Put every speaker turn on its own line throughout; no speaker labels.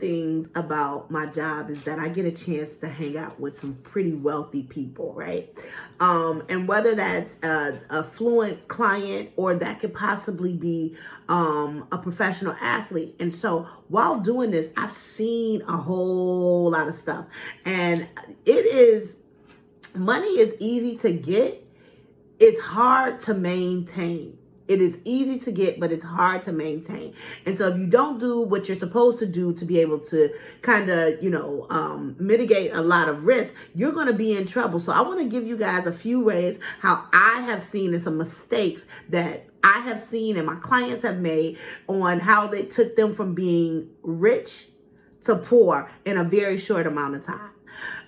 things about my job is that I get a chance to hang out with some pretty wealthy people, right? And whether that's a affluent client or that could possibly be a professional athlete. And so while doing this, I've seen a whole lot of stuff. And money is easy to get. It's hard to maintain. It is easy to get, but it's hard to maintain. And so if you don't do what you're supposed to do to be able to kind of, mitigate a lot of risk, you're going to be in trouble. So I want to give you guys a few ways how I have seen and some mistakes that I have seen and my clients have made on how they took them from being rich to poor in a very short amount of time.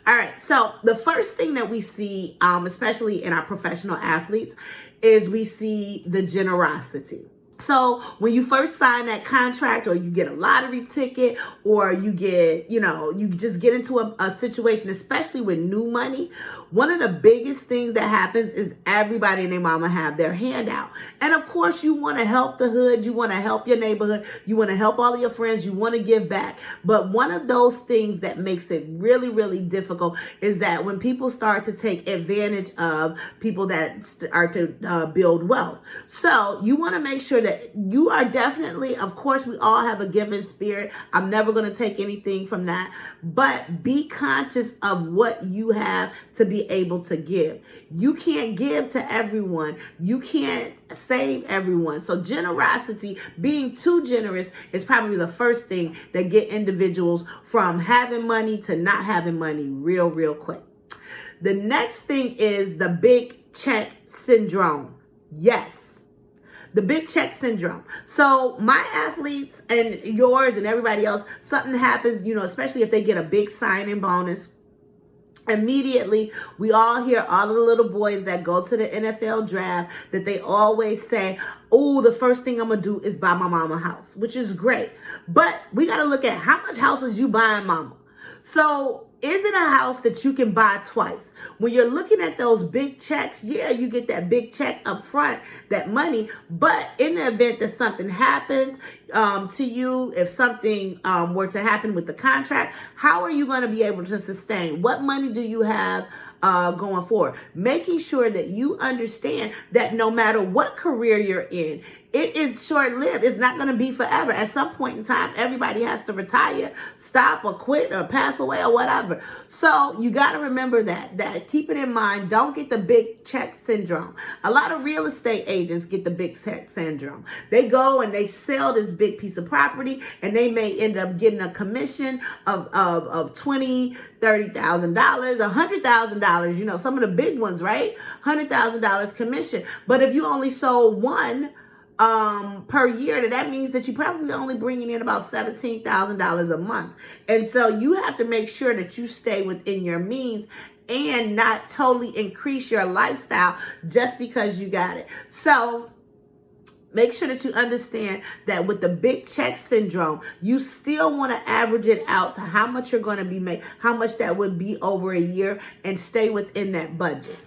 All right, so the first thing that we see, especially in our professional athletes, is we see the generosity. So when you first sign that contract, or you get a lottery ticket, or you get, you just get into a situation, especially with new money, one of the biggest things that happens is everybody and their mama have their hand out. And of course, you want to help the hood, you want to help your neighborhood, you want to help all of your friends, you want to give back. But one of those things that makes it really, really difficult is that when people start to take advantage of people that are to build wealth. So you want to make sure that you are definitely, of course, we all have a giving spirit. I'm never going to take anything from that. But be conscious of what you have to be able to give. You can't give to everyone. You can't save everyone. So generosity, being too generous, is probably the first thing that get individuals from having money to not having money real, real quick. The next thing is the big check syndrome. Yes. The big check syndrome. So my athletes and yours and everybody else, something happens, especially if they get a big signing bonus. Immediately, we all hear all of the little boys that go to the NFL draft that they always say, oh, the first thing I'm going to do is buy my mama a house, which is great. But we got to look at how much houses you buying, mama. So is it a house that you can buy twice? When you're looking at those big checks, yeah, you get that big check up front, that money. But in the event that something happens to you, if something were to happen with the contract, how are you going to be able to sustain? What money do you have going forward? Making sure that you understand that no matter what career you're in, it is short-lived. It's not going to be forever. At some point in time, everybody has to retire, stop, or quit, or pass away, or whatever. So you got to remember that. Keep it in mind. Don't get the big check syndrome. A lot of real estate agents get the big check syndrome. They go and they sell this big piece of property, and they may end up getting a commission of $20,000, $30,000, $100,000. Some of the big ones, right? $100,000 commission. But if you only sold one per year, that means that you probably only bringing in about $17,000 a month. And so you have to make sure that you stay within your means and not totally increase your lifestyle just because you got it. So make sure that you understand that with the big check syndrome, you still want to average it out to how much you're going to be making, how much that would be over a year, and stay within that budget.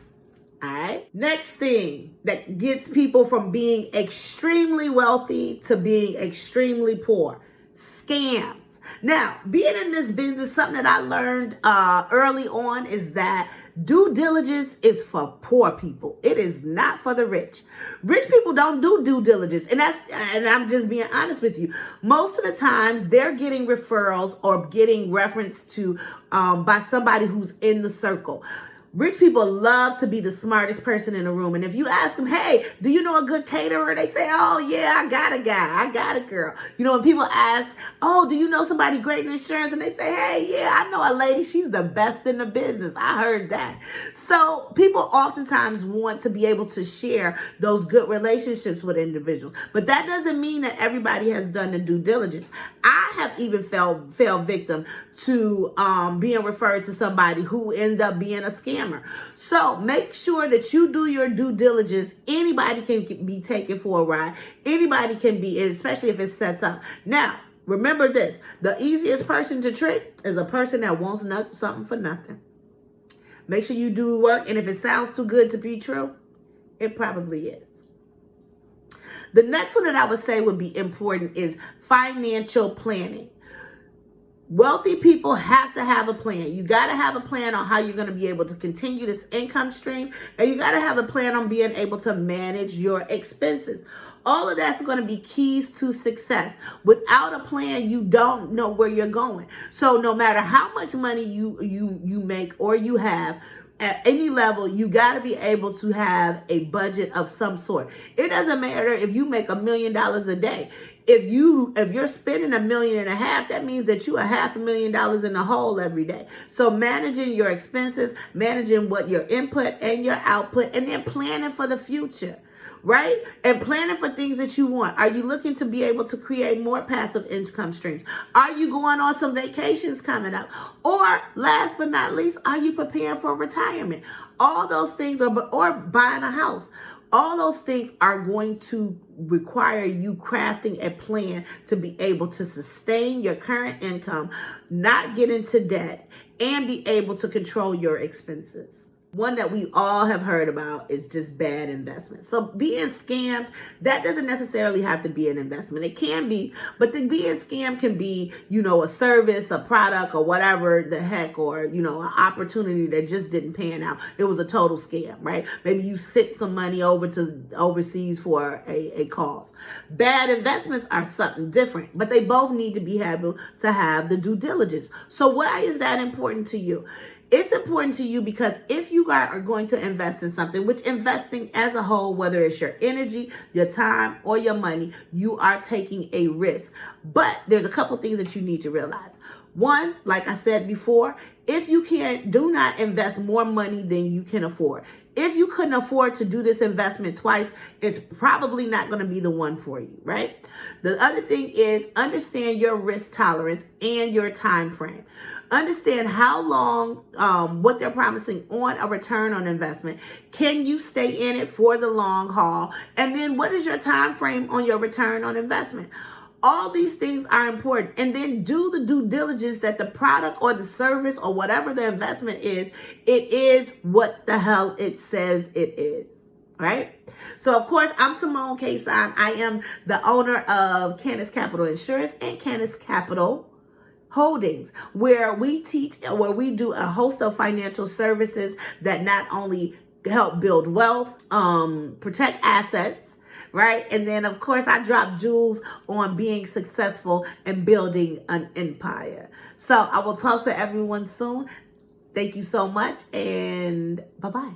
All right. Next thing that gets people from being extremely wealthy to being extremely poor: scams. Now, being in this business, something that I learned early on is that due diligence is for poor people. It is not for the rich. Rich people don't do due diligence. And I'm just being honest with you. Most of the times they're getting referrals or getting reference to by somebody who's in the circle. Rich people love to be the smartest person in the room. And if you ask them, hey, do you know a good caterer? They say, oh, yeah, I got a guy. I got a girl. When people ask, oh, do you know somebody great in insurance? And they say, hey, yeah, I know a lady. She's the best in the business. I heard that. So people oftentimes want to be able to share those good relationships with individuals. But that doesn't mean that everybody has done the due diligence. I have even fell victim to being referred to somebody who ended up being a scammer. So make sure that you do your due diligence. Anybody can be taken for a ride. Anybody can be, especially if it sets up. Now, remember this: the easiest person to trick is a person that wants something for nothing. Make sure you do work, and if it sounds too good to be true, it probably is. The next one that I would say would be important is financial planning. Wealthy people have to have a plan. You got to have a plan on how you're going to be able to continue this income stream, and you got to have a plan on being able to manage your expenses. All of that's going to be keys to success. Without a plan, you don't know where you're going. So no matter how much money you make or you have, at any level, you got to be able to have a budget of some sort. It doesn't matter if you make $1 million a day. If you're spending $1.5 million, that means that you are $500,000 in the hole every day. So managing your expenses, managing what your input and your output, and then planning for the future. Right? And planning for things that you want. Are you looking to be able to create more passive income streams? Are you going on some vacations coming up? Or last but not least, are you preparing for retirement? All those things, or buying a house. All those things are going to require you crafting a plan to be able to sustain your current income, not get into debt, and be able to control your expenses. One that we all have heard about is just bad investment. So being scammed, that doesn't necessarily have to be an investment. It can be, but the being scammed can be, a service, a product, or whatever the heck, or, an opportunity that just didn't pan out. It was a total scam, right? Maybe you sent some money over to overseas for a cause. Bad investments are something different, but they both need to be able to have the due diligence. So why is that important to you? It's important to you because if you are going to invest in something, which investing as a whole, whether it's your energy, your time, or your money, you are taking a risk. But there's a couple things that you need to realize. One, like I said before, if you do not invest more money than you can afford. If you couldn't afford to do this investment twice, it's probably not going to be the one for you, right? The other thing is understand your risk tolerance and your time frame. Understand how long, what they're promising on a return on investment. Can you stay in it for the long haul? And then what is your time frame on your return on investment? All these things are important. And then do the due diligence that the product or the service or whatever the investment is, it is what the hell it says it is. Right? So, of course, I'm Simone Kason. I am the owner of Canis Capital Insurance and Canis Capital Holdings, where we do a host of financial services that not only help build wealth, protect assets, right? And then, of course, I drop jewels on being successful and building an empire. So I will talk to everyone soon. Thank you so much, and bye-bye.